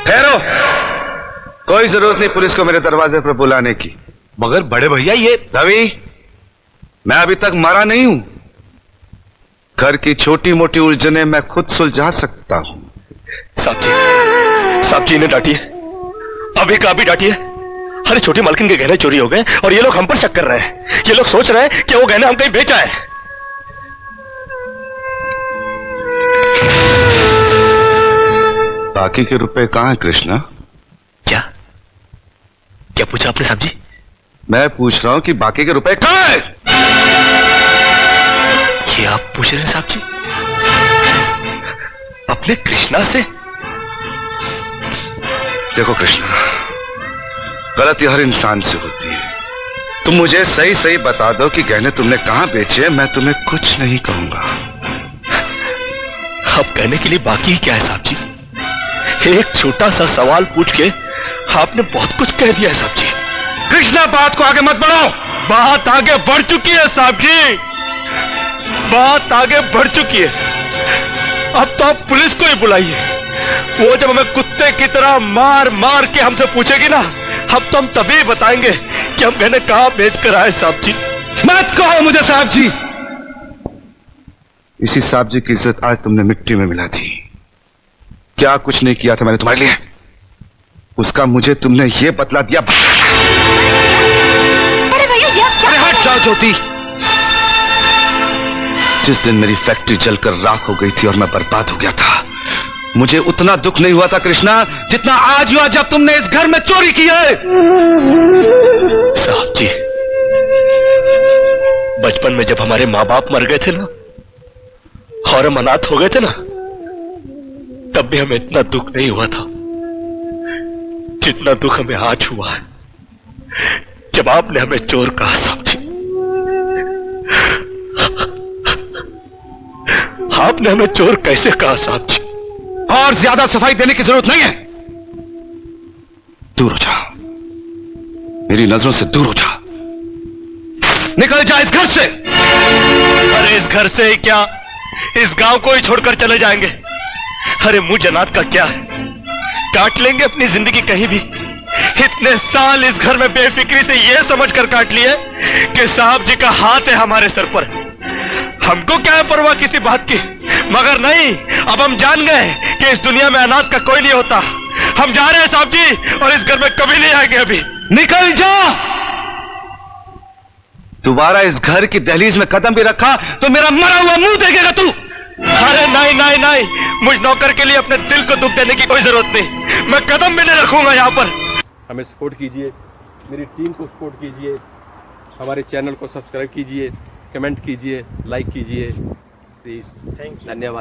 ठहरो, कोई जरूरत नहीं पुलिस को मेरे दरवाजे पर बुलाने की। मगर बड़े भैया ये रवि, मैं अभी तक मरा नहीं हूं। घर की छोटी मोटी उलझने मैं खुद सुलझा सकता हूं। साहब जी इन्हें डांटिए, अभी का अभी डांटिए। अरे छोटी मालकिन के गहने चोरी हो गए और ये लोग हम पर शक कर रहे हैं। ये लोग सोच रहे हैं कि वो गहने हम कहीं बेचा है। बाकी के रुपए कहां हैं कृष्णा? क्या पूछा आपने साहब जी? मैं पूछ रहा हूं कि बाकी के रुपए कहां हैं? ये आप पूछ रहे हैं साहब जी अपने कृष्णा से? देखो कृष्णा, गलती हर इंसान से होती है। तुम मुझे सही सही बता दो कि गहने तुमने कहां बेचे, मैं तुम्हें कुछ नहीं कहूंगा। अब कहने के लिए बाकी ही क्या है साहब जी? एक छोटा सा सवाल पूछ के आपने बहुत कुछ कह दिया है साहब जी। कृष्णा, बात को आगे मत बढ़ाओ। बात आगे बढ़ चुकी है साहब जी, बात आगे बढ़ चुकी है। अब तो आप पुलिस को ही बुलाइए। वो जब हमें कुत्ते की तरह मार मार के हमसे पूछेगी ना, अब तो हम तभी बताएंगे कि हम गहने कहां बेच कर आए साहब जी। मत कहो मुझे साहब जी। इसी साहब जी की इज्जत आज तुमने मिट्टी में मिला दी। क्या कुछ नहीं किया था मैंने तुम्हारे लिए, उसका मुझे तुमने ये बतला दिया। अरे भैया ये क्या? अरे हट जाओ ज्योति। जिस दिन मेरी फैक्ट्री जलकर राख हो गई थी और मैं बर्बाद हो गया था, मुझे उतना दुख नहीं हुआ था कृष्णा जितना आज हुआ जब तुमने इस घर में चोरी की है। साहब जी, बचपन में जब हमारे माँ बाप मर गए थे ना और हम अनाथ हो गए थे ना, तब भी हमें इतना दुख नहीं हुआ था जितना दुख हमें आज हुआ है जब आपने हमें चोर कहा साहब जी। आपने हमें चोर कैसे कहा साहब जी? और ज्यादा सफाई देने की जरूरत नहीं है। दूर हो जा, मेरी नजरों से दूर हो जा। निकल जा इस घर से। अरे इस घर से ही क्या, इस गांव को ही छोड़कर चले जाएंगे। अरे मुंह जनात का क्या है, काट लेंगे अपनी जिंदगी कहीं भी। इतने साल इस घर में बेफिक्री से ये समझकर काट लिए कि साहब जी का हाथ है हमारे सर पर। हमको क्या है परवाह किसी बात की, मगर नहीं, अब हम जान गए कि इस दुनिया में अनाथ का कोई नहीं होता। हम जा रहे हैं साहब जी और इस घर में कभी नहीं आएंगे। अभी निकल जा। दोबारा इस घर की दहलीज में कदम भी रखा तो मेरा मरा हुआ मुंह देखेगा तू। अरे नहीं नहीं नहीं, मुझ नौकर के लिए अपने दिल को दुख देने की कोई जरूरत नहीं। मैं कदम भी नहीं रखूंगा यहाँ पर। हमें सपोर्ट कीजिए, मेरी टीम को सपोर्ट कीजिए, हमारे चैनल को सब्सक्राइब कीजिए, कमेंट कीजिए, लाइक कीजिए प्लीज़। धन्यवाद।